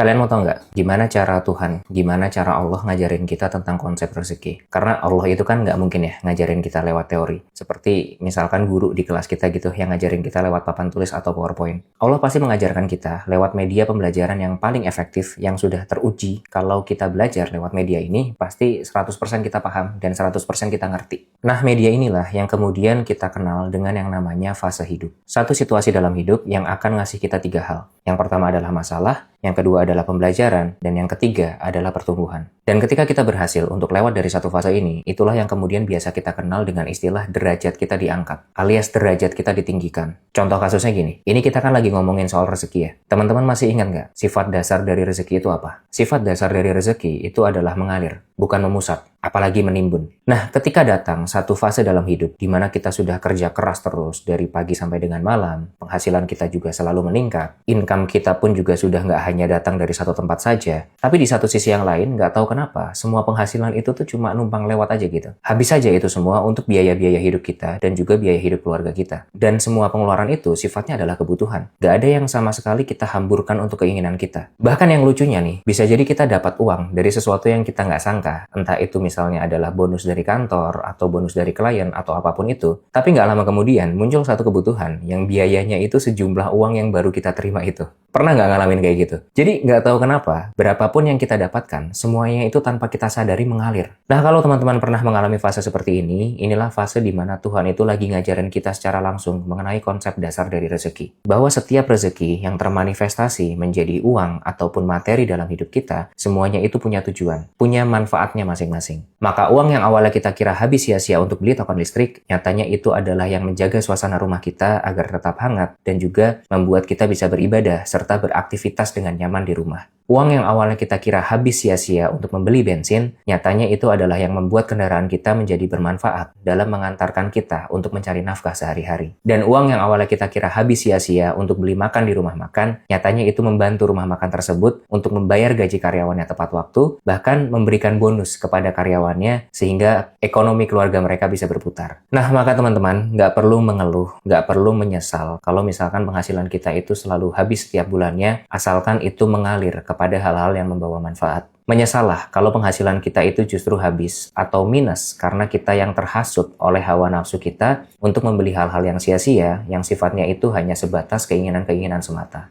Kalian mau tahu nggak gimana cara Tuhan, gimana cara Allah ngajarin kita tentang konsep rezeki? Karena Allah itu kan nggak mungkin ya ngajarin kita lewat teori. Seperti misalkan guru di kelas kita gitu yang ngajarin kita lewat papan tulis atau PowerPoint. Allah pasti mengajarkan kita lewat media pembelajaran yang paling efektif, yang sudah teruji. Kalau kita belajar lewat media ini, pasti 100% kita paham dan 100% kita ngerti. Nah, media inilah yang kemudian kita kenal dengan yang namanya fase hidup. Satu situasi dalam hidup yang akan ngasih kita 3 hal. Yang pertama adalah masalah, yang kedua adalah pembelajaran, dan yang ketiga adalah pertumbuhan. Dan ketika kita berhasil untuk lewat dari satu fase ini, itulah yang kemudian biasa kita kenal dengan istilah derajat kita diangkat, alias derajat kita ditinggikan. Contoh kasusnya gini, ini kita kan lagi ngomongin soal rezeki ya. Teman-teman masih ingat nggak sifat dasar dari rezeki itu apa? Sifat dasar dari rezeki itu adalah mengalir, bukan memusat, apalagi menimbun. Nah, ketika datang satu fase dalam hidup di mana kita sudah kerja keras terus dari pagi sampai dengan malam, penghasilan kita juga selalu meningkat, income kita pun juga sudah nggak hanya datang dari satu tempat saja, tapi di satu sisi yang lain nggak tahu kenapa semua penghasilan itu tuh cuma numpang lewat aja gitu. Habis saja itu semua untuk biaya-biaya hidup kita dan juga biaya hidup keluarga kita. Dan semua pengeluaran itu sifatnya adalah kebutuhan. Nggak ada yang sama sekali kita hamburkan untuk keinginan kita. Bahkan yang lucunya nih, bisa jadi kita dapat uang dari sesuatu yang kita nggak sangka, entah itu misalnya adalah bonus dari kantor, atau bonus dari klien, atau apapun itu. Tapi nggak lama kemudian muncul satu kebutuhan yang biayanya itu sejumlah uang yang baru kita terima itu. Pernah nggak ngalamin kayak gitu? Jadi nggak tahu kenapa, berapapun yang kita dapatkan, semuanya itu tanpa kita sadari mengalir. Nah, kalau teman-teman pernah mengalami fase seperti ini, inilah fase di mana Tuhan itu lagi ngajarin kita secara langsung mengenai konsep dasar dari rezeki. Bahwa setiap rezeki yang termanifestasi menjadi uang ataupun materi dalam hidup kita, semuanya itu punya tujuan, punya manfaatnya masing-masing. Maka uang yang awalnya kita kira habis sia-sia untuk beli token listrik, nyatanya itu adalah yang menjaga suasana rumah kita agar tetap hangat dan juga membuat kita bisa beribadah serta beraktivitas dengan nyaman di rumah. Uang yang awalnya kita kira habis sia-sia untuk membeli bensin, nyatanya itu adalah yang membuat kendaraan kita menjadi bermanfaat dalam mengantarkan kita untuk mencari nafkah sehari-hari. Dan uang yang awalnya kita kira habis sia-sia untuk beli makan di rumah makan, nyatanya itu membantu rumah makan tersebut untuk membayar gaji karyawannya tepat waktu, bahkan memberikan bonus kepada karyawannya sehingga ekonomi keluarga mereka bisa berputar. Nah, maka teman-teman, nggak perlu mengeluh, nggak perlu menyesal kalau misalkan penghasilan kita itu selalu habis setiap bulannya, asalkan itu mengalir pada hal-hal yang membawa manfaat. Menyesallah kalau penghasilan kita itu justru habis atau minus karena kita yang terhasut oleh hawa nafsu kita untuk membeli hal-hal yang sia-sia yang sifatnya itu hanya sebatas keinginan-keinginan semata.